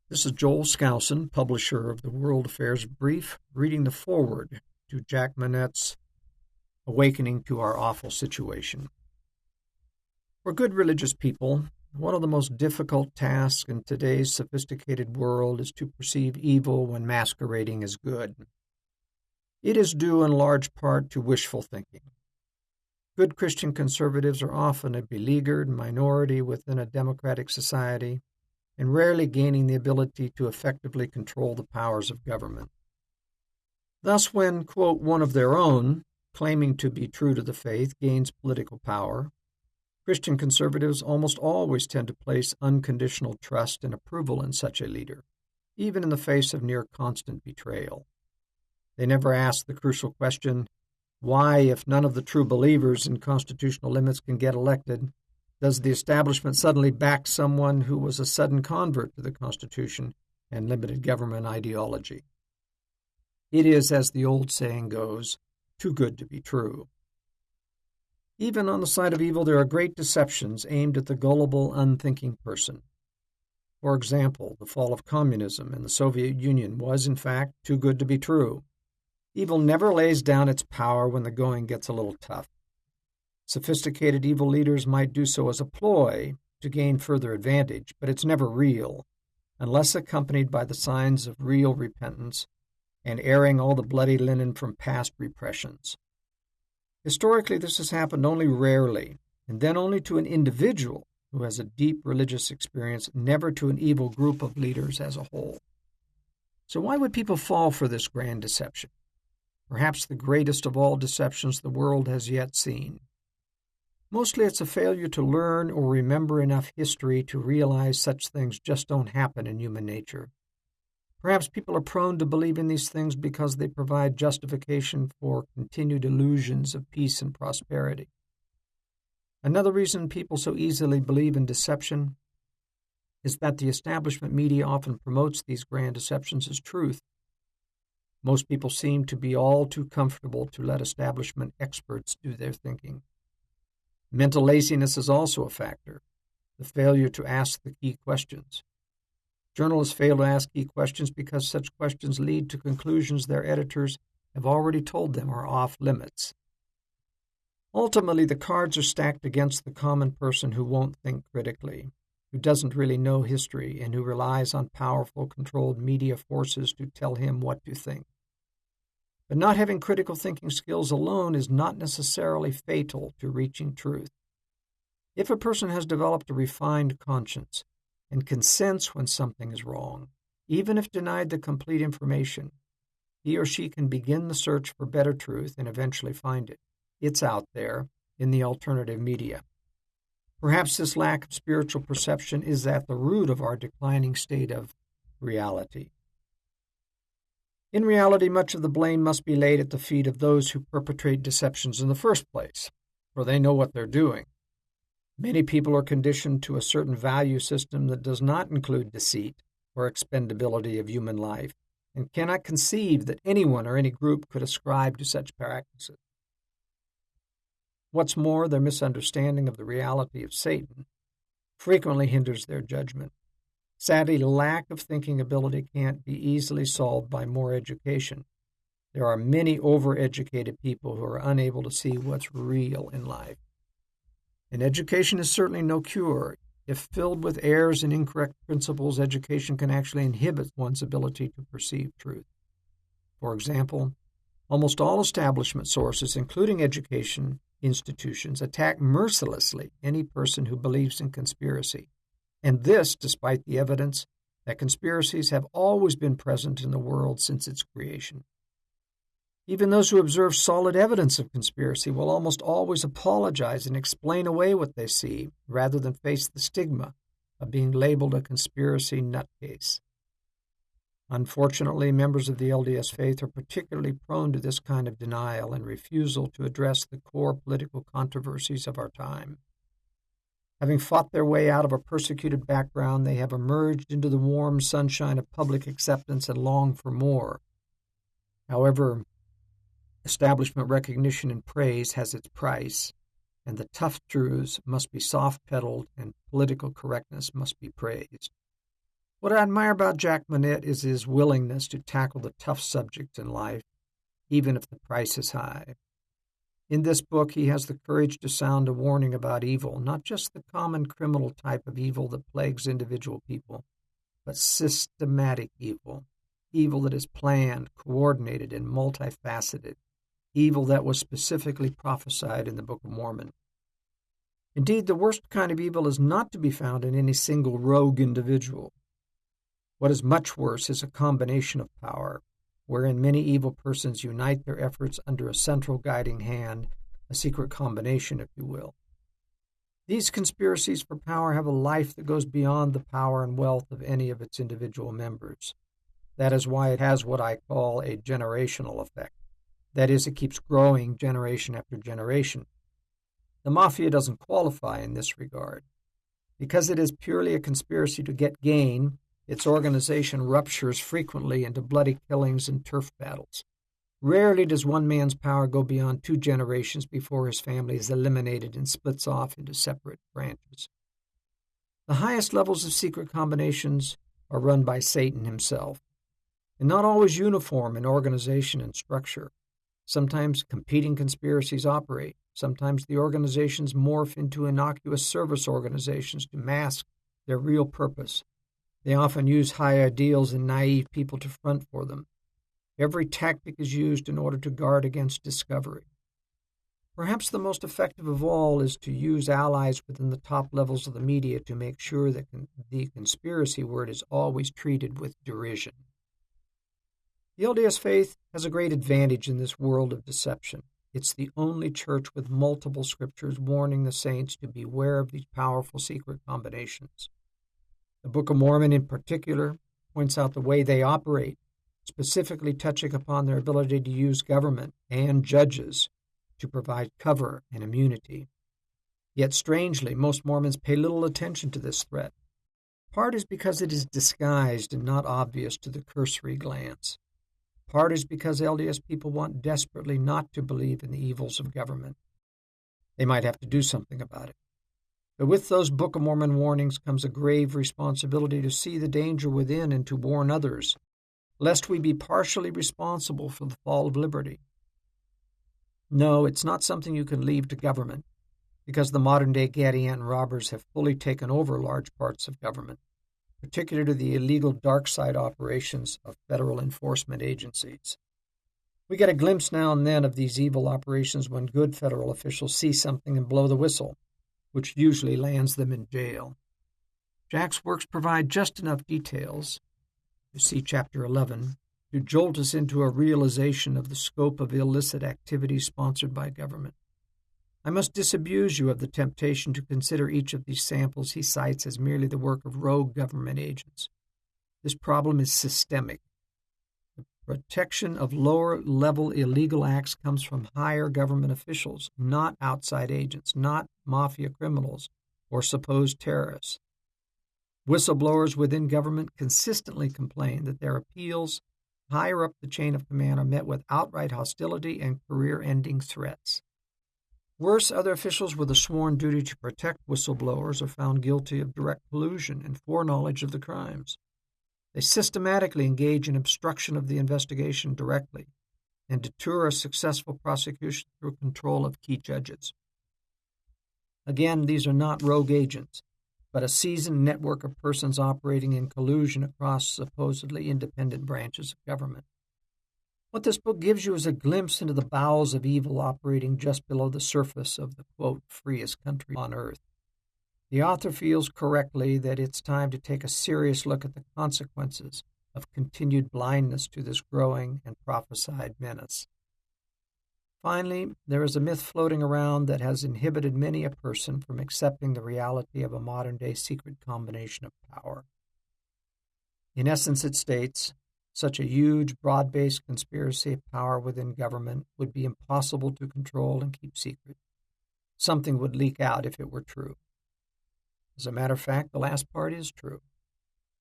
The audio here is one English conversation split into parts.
This is Joel Skousen, publisher of the World Affairs Brief, reading the foreword to Jack Monnett's Awakening to Our Awful Situation. For good religious people, one of the most difficult tasks in today's sophisticated world is to perceive evil when masquerading as good. It is due in large part to wishful thinking. Good Christian conservatives are often a beleaguered minority within a democratic society, and rarely gaining the ability to effectively control the powers of government. Thus, when, quote, one of their own, claiming to be true to the faith, gains political power, Christian conservatives almost always tend to place unconditional trust and approval in such a leader, even in the face of near constant betrayal. They never ask the crucial question, why, if none of the true believers in constitutional limits can get elected, does the establishment suddenly back someone who was a sudden convert to the Constitution and limited government ideology? It is, as the old saying goes, too good to be true. Even on the side of evil, there are great deceptions aimed at the gullible, unthinking person. For example, the fall of communism in the Soviet Union was, in fact, too good to be true. Evil never lays down its power when the going gets a little tough. Sophisticated evil leaders might do so as a ploy to gain further advantage, but it's never real, unless accompanied by the signs of real repentance and airing all the bloody linen from past repressions. Historically, this has happened only rarely, and then only to an individual who has a deep religious experience, never to an evil group of leaders as a whole. So why would people fall for this grand deception? Perhaps the greatest of all deceptions the world has yet seen. Mostly it's a failure to learn or remember enough history to realize such things just don't happen in human nature. Perhaps people are prone to believe in these things because they provide justification for continued illusions of peace and prosperity. Another reason people so easily believe in deception is that the establishment media often promotes these grand deceptions as truth. Most people seem to be all too comfortable to let establishment experts do their thinking. Mental laziness is also a factor, the failure to ask the key questions. Journalists fail to ask key questions because such questions lead to conclusions their editors have already told them are off limits. Ultimately, the cards are stacked against the common person who won't think critically, who doesn't really know history, and who relies on powerful, controlled media forces to tell him what to think. But not having critical thinking skills alone is not necessarily fatal to reaching truth. If a person has developed a refined conscience and can sense when something is wrong, even if denied the complete information, he or she can begin the search for better truth and eventually find it. It's out there in the alternative media. Perhaps this lack of spiritual perception is at the root of our declining state of reality. In reality, much of the blame must be laid at the feet of those who perpetrate deceptions in the first place, for they know what they're doing. Many people are conditioned to a certain value system that does not include deceit or expendability of human life, and cannot conceive that anyone or any group could ascribe to such practices. What's more, their misunderstanding of the reality of Satan frequently hinders their judgment. Sadly, lack of thinking ability can't be easily solved by more education. There are many overeducated people who are unable to see what's real in life. And education is certainly no cure. If filled with errors and incorrect principles, education can actually inhibit one's ability to perceive truth. For example, almost all establishment sources, including education institutions, attack mercilessly any person who believes in conspiracy. And this, despite the evidence that conspiracies have always been present in the world since its creation. Even those who observe solid evidence of conspiracy will almost always apologize and explain away what they see, rather than face the stigma of being labeled a conspiracy nutcase. Unfortunately, members of the LDS faith are particularly prone to this kind of denial and refusal to address the core political controversies of our time. Having fought their way out of a persecuted background, they have emerged into the warm sunshine of public acceptance and long for more. However, establishment recognition and praise has its price, and the tough truths must be soft-pedaled and political correctness must be praised. What I admire about Jack Monnett is his willingness to tackle the tough subjects in life, even if the price is high. In this book, he has the courage to sound a warning about evil, not just the common criminal type of evil that plagues individual people, but systematic evil, evil that is planned, coordinated, and multifaceted, evil that was specifically prophesied in the Book of Mormon. Indeed, the worst kind of evil is not to be found in any single rogue individual. What is much worse is a combination of power, wherein many evil persons unite their efforts under a central guiding hand, a secret combination, if you will. These conspiracies for power have a life that goes beyond the power and wealth of any of its individual members. That is why it has what I call a generational effect. That is, it keeps growing generation after generation. The mafia doesn't qualify in this regard. Because it is purely a conspiracy to get gain, its organization ruptures frequently into bloody killings and turf battles. Rarely does one man's power go beyond 2 generations before his family is eliminated and splits off into separate branches. The highest levels of secret combinations are run by Satan himself, and not always uniform in organization and structure. Sometimes competing conspiracies operate. Sometimes the organizations morph into innocuous service organizations to mask their real purpose. They often use high ideals and naive people to front for them. Every tactic is used in order to guard against discovery. Perhaps the most effective of all is to use allies within the top levels of the media to make sure that the conspiracy word is always treated with derision. The LDS faith has a great advantage in this world of deception. It's the only church with multiple scriptures warning the saints to beware of these powerful secret combinations. The Book of Mormon in particular points out the way they operate, specifically touching upon their ability to use government and judges to provide cover and immunity. Yet strangely, most Mormons pay little attention to this threat. Part is because it is disguised and not obvious to the cursory glance. Part is because LDS people want desperately not to believe in the evils of government. They might have to do something about it. But with those Book of Mormon warnings comes a grave responsibility to see the danger within and to warn others, lest we be partially responsible for the fall of liberty. No, it's not something you can leave to government, because the modern-day Gadianton robbers have fully taken over large parts of government, particularly the illegal dark side operations of federal enforcement agencies. We get a glimpse now and then of these evil operations when good federal officials see something and blow the whistle, which usually lands them in jail. Jack's works provide just enough details, you see Chapter 11, to jolt us into a realization of the scope of illicit activities sponsored by government. I must disabuse you of the temptation to consider each of these samples he cites as merely the work of rogue government agents. This problem is systemic. The protection of lower-level illegal acts comes from higher government officials, not outside agents, not mafia criminals or supposed terrorists. Whistleblowers within government consistently complain that their appeals higher up the chain of command are met with outright hostility and career-ending threats. Worse, other officials with a sworn duty to protect whistleblowers are found guilty of direct collusion and foreknowledge of the crimes. They systematically engage in obstruction of the investigation directly and deter a successful prosecution through control of key judges. Again, these are not rogue agents, but a seasoned network of persons operating in collusion across supposedly independent branches of government. What this book gives you is a glimpse into the bowels of evil operating just below the surface of the, quote, freest country on earth. The author feels correctly that it's time to take a serious look at the consequences of continued blindness to this growing and prophesied menace. Finally, there is a myth floating around that has inhibited many a person from accepting the reality of a modern-day secret combination of power. In essence, it states, such a huge, broad-based conspiracy of power within government would be impossible to control and keep secret. Something would leak out if it were true. As a matter of fact, the last part is true.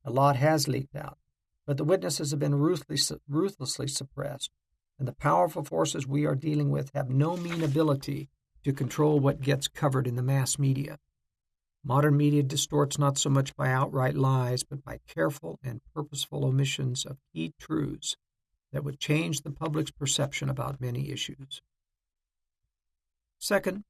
A lot has leaked out, but the witnesses have been ruthlessly suppressed, and the powerful forces we are dealing with have no mean ability to control what gets covered in the mass media. Modern media distorts not so much by outright lies, but by careful and purposeful omissions of key truths that would change the public's perception about many issues. Second,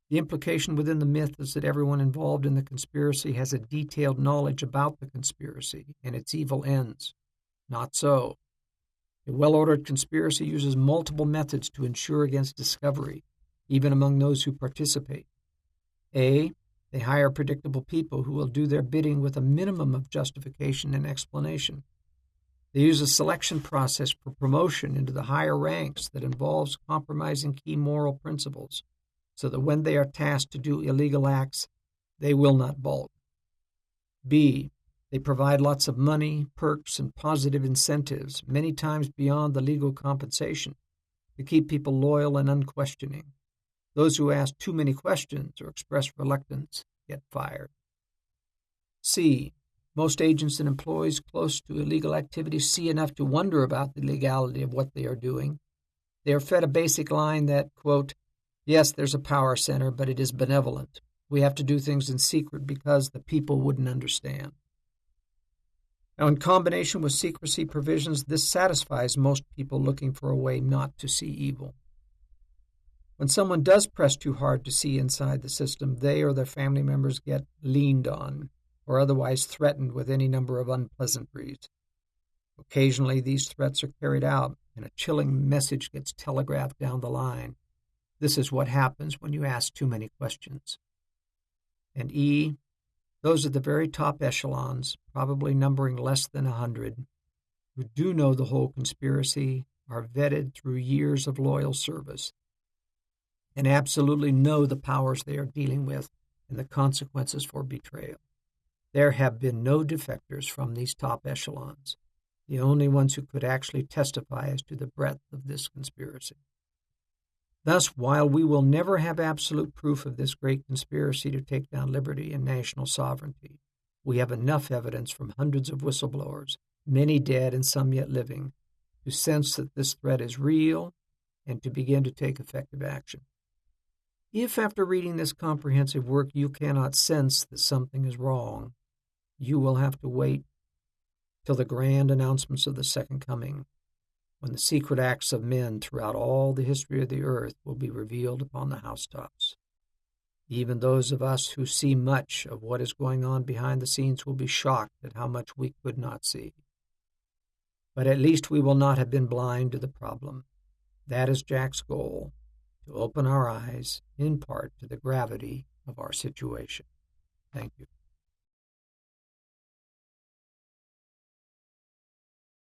the implication within the myth is that everyone involved in the conspiracy has a detailed knowledge about the conspiracy and its evil ends. Not so. A well-ordered conspiracy uses multiple methods to ensure against discovery, even among those who participate. A, they hire predictable people who will do their bidding with a minimum of justification and explanation. They use a selection process for promotion into the higher ranks that involves compromising key moral principles, so that when they are tasked to do illegal acts, they will not balk. B, they provide lots of money, perks, and positive incentives, many times beyond the legal compensation, to keep people loyal and unquestioning. Those who ask too many questions or express reluctance get fired. C, most agents and employees close to illegal activities see enough to wonder about the legality of what they are doing. They are fed a basic line that, quote, yes, there's a power center, but it is benevolent. We have to do things in secret because the people wouldn't understand. Now, in combination with secrecy provisions, this satisfies most people looking for a way not to see evil. When someone does press too hard to see inside the system, they or their family members get leaned on or otherwise threatened with any number of unpleasantries. Occasionally, these threats are carried out, and a chilling message gets telegraphed down the line. This is what happens when you ask too many questions. And E, those at the very top echelons, probably numbering less than 100, who do know the whole conspiracy, are vetted through years of loyal service and absolutely know the powers they are dealing with and the consequences for betrayal. There have been no defectors from these top echelons, the only ones who could actually testify as to the breadth of this conspiracy. Thus, while we will never have absolute proof of this great conspiracy to take down liberty and national sovereignty, we have enough evidence from hundreds of whistleblowers, many dead and some yet living, to sense that this threat is real and to begin to take effective action. If after reading this comprehensive work you cannot sense that something is wrong, you will have to wait till the grand announcements of the Second Coming, when the secret acts of men throughout all the history of the earth will be revealed upon the housetops. Even those of us who see much of what is going on behind the scenes will be shocked at how much we could not see. But at least we will not have been blind to the problem. That is Jack's goal, to open our eyes, in part, to the gravity of our situation. Thank you.